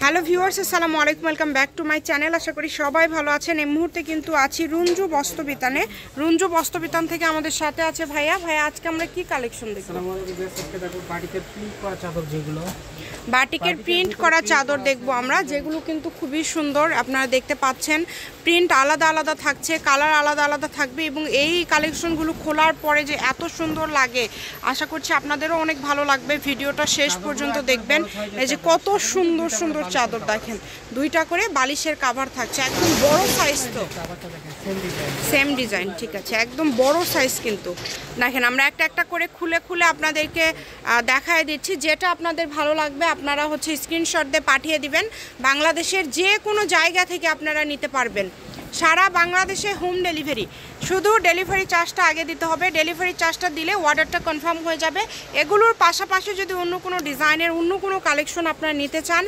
Hello viewers, আসসালামু আলাইকুম, welcome back to my channel. আশা করি সবাই ভালো আছেন। এই মুহূর্তে কিন্তু আছি রুঞ্জু বস্ত্রবিতানে। রুঞ্জু বস্ত্রবিতান থেকে আমাদের সাথে আছে ভাইয়া। আজকে আমরা কি কালেকশন দেখব? বাটিকের প্রিন্ট করা চাদর দেখবো আমরা, যেগুলো কিন্তু খুবই সুন্দর। আপনারা দেখতে পাচ্ছেন প্রিন্ট আলাদা আলাদা থাকছে, কালার আলাদা আলাদা থাকবে এবং এই কালেকশনগুলো খোলার পরে যে এত সুন্দর লাগে, আশা করছি আপনাদেরও অনেক ভালো লাগবে। ভিডিওটা শেষ পর্যন্ত দেখবেন। এই যে কত সুন্দর সুন্দর চাদর দেখেন, দুইটা করে বালিশের কাভার থাকছে, একদম বড় সাইজ। তো সেম ডিজাইন, ঠিক আছে, একদম বড় সাইজ। কিন্তু দেখেন আমরা একটা একটা করে খুলে খুলে আপনাদেরকে দেখায় দিচ্ছি। যেটা আপনাদের ভালো লাগবে আপনারা স্ক্রিনশট দিয়ে পাঠিয়ে দিবেন। বাংলাদেশের যে কোনো জায়গা থেকে আপনারা নিতে পারবেন, সারা বাংলাদেশে হোম ডেলিভারি। শুধু ডেলিভারি চার্জটা আগে দিতে হবে। ডেলিভারি চার্জটা দিলে অর্ডারটা কনফার্ম হয়ে যাবে। এগুলোর পাশাপাশি যদি অন্য কোনো ডিজাইনের অন্য কোনো কালেকশন আপনারা নিতে চান,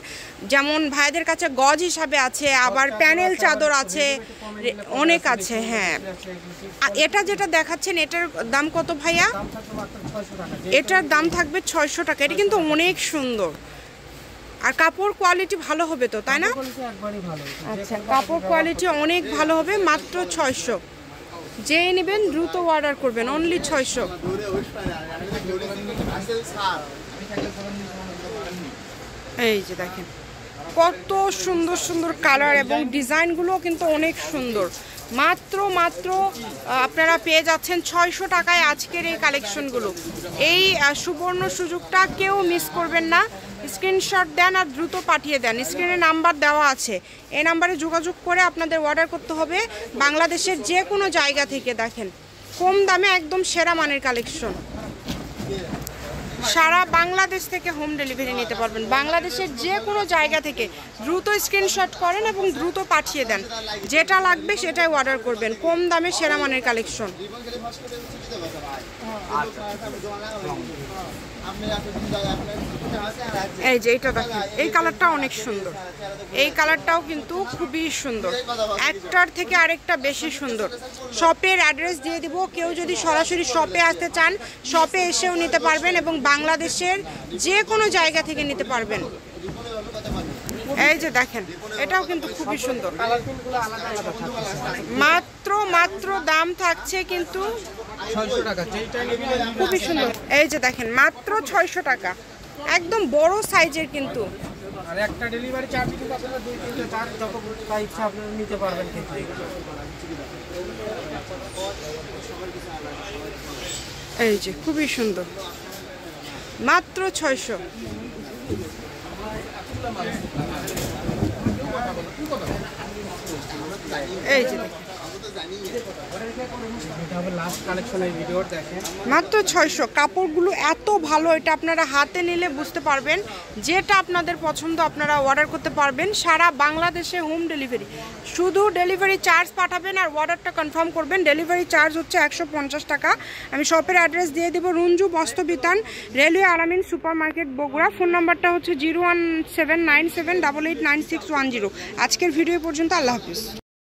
যেমন ভাইদের কাছে গজ হিসাবে আছে, আবার প্যানেল চাদর আছে, অনেক আছে। হ্যাঁ, এটা যেটা দেখাচ্ছেন এটার দাম কত ভাইয়া? এটার দাম থাকবে 600 টাকা। এটা কিন্তু অনেক সুন্দর, আর কাপড় কোয়ালিটি ভালো হবে তো, তাই না? আচ্ছা, কাপড় কোয়ালিটি অনেক ভালো হবে। মাত্র 600। যে নেবেন দ্রুত অর্ডার করবেন, অনলি 600। এই যে দেখেন কত সুন্দর সুন্দর কালার এবং ডিজাইনগুলো কিন্তু অনেক সুন্দর। মাত্র আপনারা পেয়ে যাচ্ছেন 600 টাকায় আজকের এই কালেকশনগুলো। এই সুবর্ণ সুযোগটা কেউ মিস করবেন না। স্ক্রিনশট দেন আর দ্রুত পাঠিয়ে দেন। স্ক্রিনে নাম্বার দেওয়া আছে, এই নাম্বারে যোগাযোগ করে আপনাদের অর্ডার করতে হবে বাংলাদেশের যে কোনো জায়গা থেকে। দেখেন কম দামে একদম সেরা মানের কালেকশন। সারা বাংলাদেশ থেকে হোম ডেলিভারি নিতে পারবেন, বাংলাদেশের যে কোনো জায়গা থেকে। দ্রুত স্ক্রিনশট করেন এবং দ্রুত পাঠিয়ে দেন। যেটা লাগবে সেটাই অর্ডার করবেন। কম দামে সেরা মানের কালেকশন। এই যে এটা দেখেন, এই কালারটা অনেক সুন্দর। এই কালারটাও কিন্তু খুবই সুন্দর, একটার থেকে আরেকটা বেশি সুন্দর। শপের অ্যাড্রেস দিয়ে দিব, কেউ যদি সরাসরি শপে আসতে চান শপে এসেও নিতে পারবেন এবং বাংলাদেশের যে কোনো জায়গা থেকে নিতে পারবেন। এই যে দেখেন, এটাও কিন্তু খুবই সুন্দর। মাত্র দাম থাকছে কিন্তু 600 টাকা। খুবই সুন্দর। এই যে দেখেন মাত্র 600 টাকা, একদম বড় সাইজের। কিন্তু আর একটা ডেলিভারি চার্জ কিন্তু আপনারা 2-3 চার্জ যত ইচ্ছা আপনারা নিতে পারবেন। কিন্তু এই যে খুবই সুন্দর, মাত্র 600। এই যে মাত্র 600। কাপড়গুলো এত ভালো, এটা আপনারা হাতে নিলে বুঝতে পারবেন। যেটা আপনাদের পছন্দ আপনারা অর্ডার করতে পারবেন। সারা বাংলাদেশে হোম ডেলিভারি। শুধু ডেলিভারি চার্জ পাঠাবেন আর অর্ডারটা কনফার্ম করবেন। ডেলিভারি চার্জ হচ্ছে 150 টাকা। আমি শপের অ্যাড্রেস দিয়ে দেবো, রুঞ্জু বস্ত্রবিতান, রেলওয়ে আলামিন সুপার মার্কেট, বগুড়া। ফোন নাম্বারটা হচ্ছে 01797889610। আজকের ভিডিও পর্যন্ত। আল্লাহ হাফিজ।